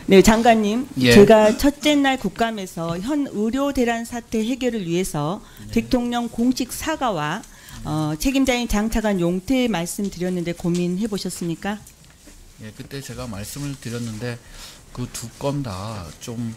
네, 장관님, 예. 제가 첫째 날 국감에서 현 의료 대란 사태 해결을 위해서 대통령 공식 사과와 책임자인 장차관 용퇴 말씀드렸는데 고민해 보셨습니까? 예, 그때 제가 말씀을 드렸는데 그 두 건 다 좀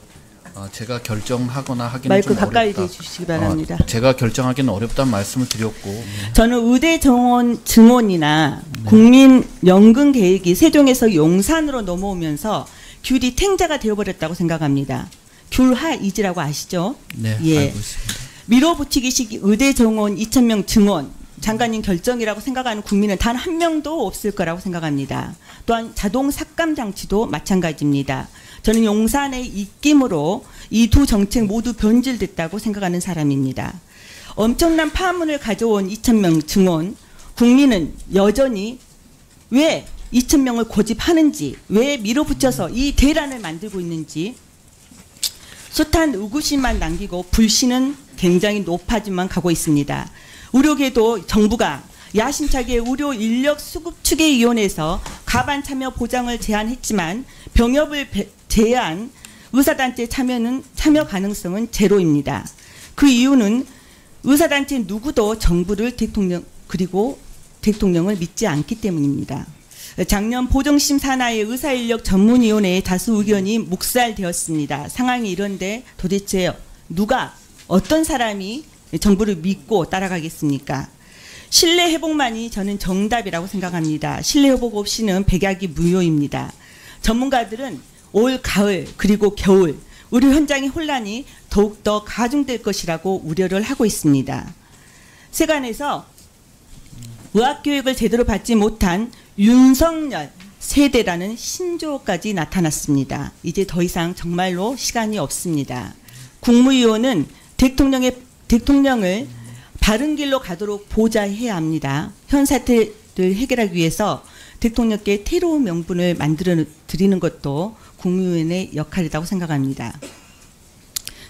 제가 결정하거나 하기는 마이크 좀 가까이 어렵다. 대주시기 바랍니다. 제가 결정하기는 어렵다는 말씀을 드렸고 저는 의대 증원이나 국민연금 계획이 세종에서 용산으로 넘어오면서 귤이 탱자가 되어버렸다고 생각합니다. 귤하이지라고 아시죠? 네, 예. 알고 있습니다. 밀어붙이기식 의대 정원 2,000명 증원 장관님 결정이라고 생각하는 국민은 단 한 명도 없을 거라고 생각합니다. 또한 자동 삭감 장치도 마찬가지입니다. 저는 용산의 입김으로 이 두 정책 모두 변질됐다고 생각하는 사람입니다. 엄청난 파문을 가져온 2,000명 증원, 국민은 여전히 왜 2,000명을 고집하는지, 왜 밀어붙여서 이 대란을 만들고 있는지 숱한 의구심만 남기고 불신은 굉장히 높아지만 가고 있습니다. 의료계도 정부가 야심차게 의료 인력 수급 추계위원회에서 가반 참여 보장을 제안했지만 병역을 제한 의사단체 참여 가능성은 제로입니다. 그 이유는 의사단체 누구도 정부를 그리고 대통령을 믿지 않기 때문입니다. 작년 보정심 산하의 의사인력 전문위원회의 다수 의견이 묵살되었습니다. 상황이 이런데 도대체 누가 어떤 사람이 정부를 믿고 따라가겠습니까? 신뢰 회복만이 저는 정답이라고 생각합니다. 신뢰 회복 없이는 백약이 무효입니다. 전문가들은 올 가을 그리고 겨울 의료 현장의 혼란이 더욱더 가중될 것이라고 우려를 하고 있습니다. 세간에서 의학교육을 제대로 받지 못한 윤석열 세대라는 신조어까지 나타났습니다. 이제 더 이상 정말로 시간이 없습니다. 국무위원은 대통령을 바른 길로 가도록 보좌해야 합니다. 현 사태를 해결하기 위해서 대통령께 테러 명분을 만들어 드리는 것도 국무위원의 역할이라고 생각합니다.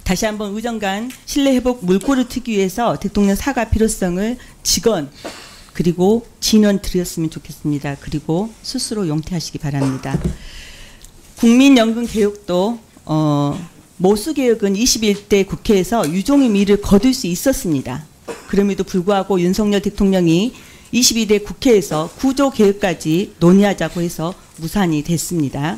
다시 한번 의정간 신뢰회복 물꼬를 트기 위해서 대통령 사과 필요성을 직원 그리고 진원 드렸으면 좋겠습니다. 그리고 스스로 용퇴하시기 바랍니다. 국민연금 개혁도 모수개혁은 21대 국회에서 유종의 미를 거둘 수 있었습니다. 그럼에도 불구하고 윤석열 대통령이 22대 국회에서 구조개혁까지 논의하자고 해서 무산이 됐습니다.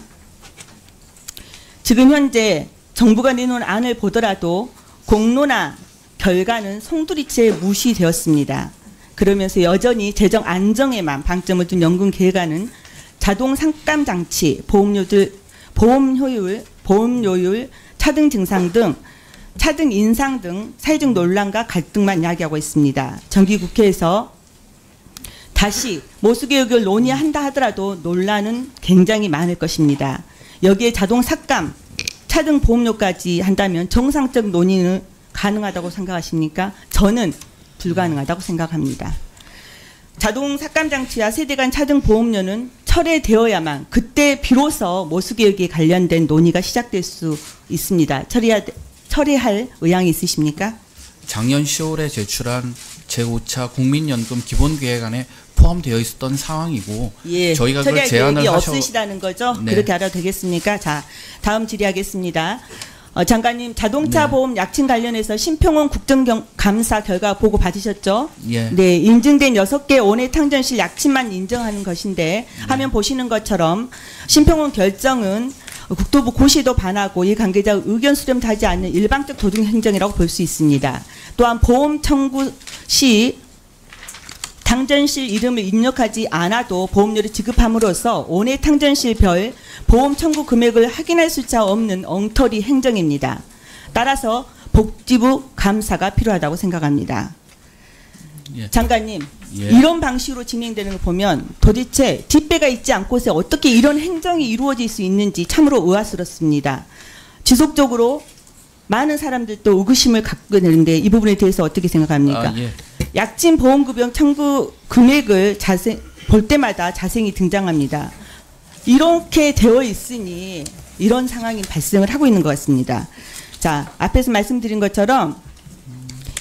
지금 현재 정부가 내놓은 안을 보더라도 공론화 결과는 송두리째 무시되었습니다. 그러면서 여전히 재정 안정에만 방점을 둔 연금 개혁안은 자동 삭감 장치, 보험료율, 차등 인상 등 사회적 논란과 갈등만 이야기하고 있습니다. 정기국회에서 다시 모수개혁을 논의한다 하더라도 논란은 굉장히 많을 것입니다. 여기에 자동 삭감, 차등 보험료까지 한다면 정상적 논의는 가능하다고 생각하십니까? 저는 불가능하다고 생각합니다. 자동 삭감 장치와 세대 간 차등 보험료는 철회되어야만 그때 비로소 모수개혁에 관련된 논의가 시작될 수 있습니다. 철회할 의향이 있으십니까? 작년 10월에 제출한 제5차 국민연금 기본계획안에 포함되어 있었던 상황이고 예, 저희가 그걸 철회 제안을 계획이 없으시다는 거죠? 네. 그렇게 알아도 되겠습니까? 자, 다음 질의하겠습니다. 장관님, 자동차 네. 보험 약칭 관련해서 심평원 국정감사 결과 보고 받으셨죠? 예. 네, 인증된 6개 원외 탕전실 약칭만 인정하는 것인데 화면 보시는 것처럼 심평원 결정은 국토부 고시도 반하고 이 관계자 의견 수렴도 하지 않는 일방적 도중 행정이라고 볼 수 있습니다. 또한 보험 청구 시 탕전실 이름을 입력하지 않아도 보험료를 지급함으로써 원외 탕전실별 보험 청구 금액을 확인할 수차 없는 엉터리 행정입니다. 따라서 복지부 감사가 필요하다고 생각합니다. 예. 장관님, 예. 이런 방식으로 진행되는 걸 보면 도대체 뒷배가 있지 않고서 어떻게 이런 행정이 이루어질 수 있는지 참으로 의아스럽습니다. 지속적으로 많은 사람들도 의구심을 갖게 되는데 이 부분에 대해서 어떻게 생각합니까? 예. 약진 보험급여 청구 금액을 볼 때마다 자세히 등장합니다. 이렇게 되어 있으니 이런 상황이 발생을 하고 있는 것 같습니다. 자, 앞에서 말씀드린 것처럼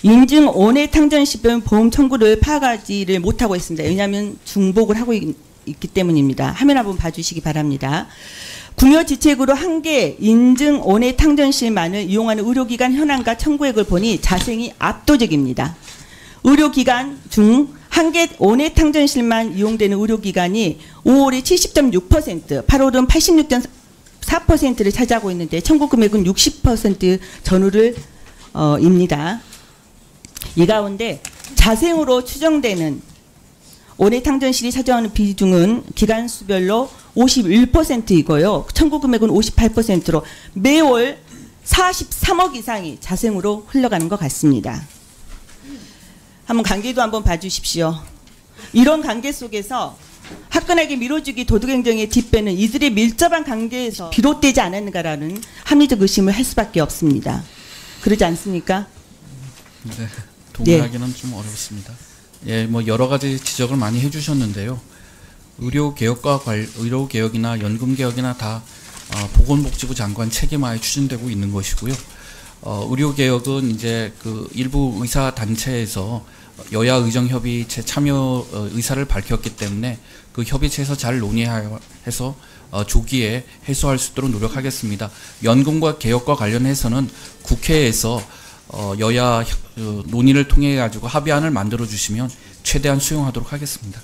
인증 원외 탕전시별 보험 청구를 파악하지를 못하고 있습니다. 왜냐하면 중복을 하고 있기 때문입니다. 화면 한번 봐주시기 바랍니다. 궁여지책으로 한개 인증 원외 탕전실만을 이용하는 의료기관 현황과 청구액을 보니 자생이 압도적입니다. 의료기관 중 한개 원외 탕전실만 이용되는 의료기관이 5월에 70.6%, 8월은 86.4%를 차지하고 있는데 청구 금액은 60% 전후를 입니다. 이 가운데 자생으로 추정되는 원외 탕전실이 차지하는 비중은 기간 수별로 51%이고요. 청구 금액은 58%로 매월 43억 이상이 자생으로 흘러가는 것 같습니다. 한번 관계도 한번 봐주십시오. 이런 관계 속에서 화끈하게 밀어주기 도덕행정의 뒷배는 이들의 밀접한 관계에서 비롯되지 않았는가라는 합리적 의심을 할 수밖에 없습니다. 그러지 않습니까? 네, 동의하기는 좀 어렵습니다. 예, 뭐 여러 가지 지적을 많이 해주셨는데요. 의료개혁이나 연금개혁이나 다 보건복지부 장관 책임하에 추진되고 있는 것이고요. 의료개혁은 이제 그 일부 의사 단체에서 여야 의정협의체 참여 의사를 밝혔기 때문에 그 협의체에서 잘 논의해서 조기에 해소할 수 있도록 노력하겠습니다. 연금과 개혁과 관련해서는 국회에서 여야 논의를 통해 가지고 합의안을 만들어 주시면 최대한 수용하도록 하겠습니다.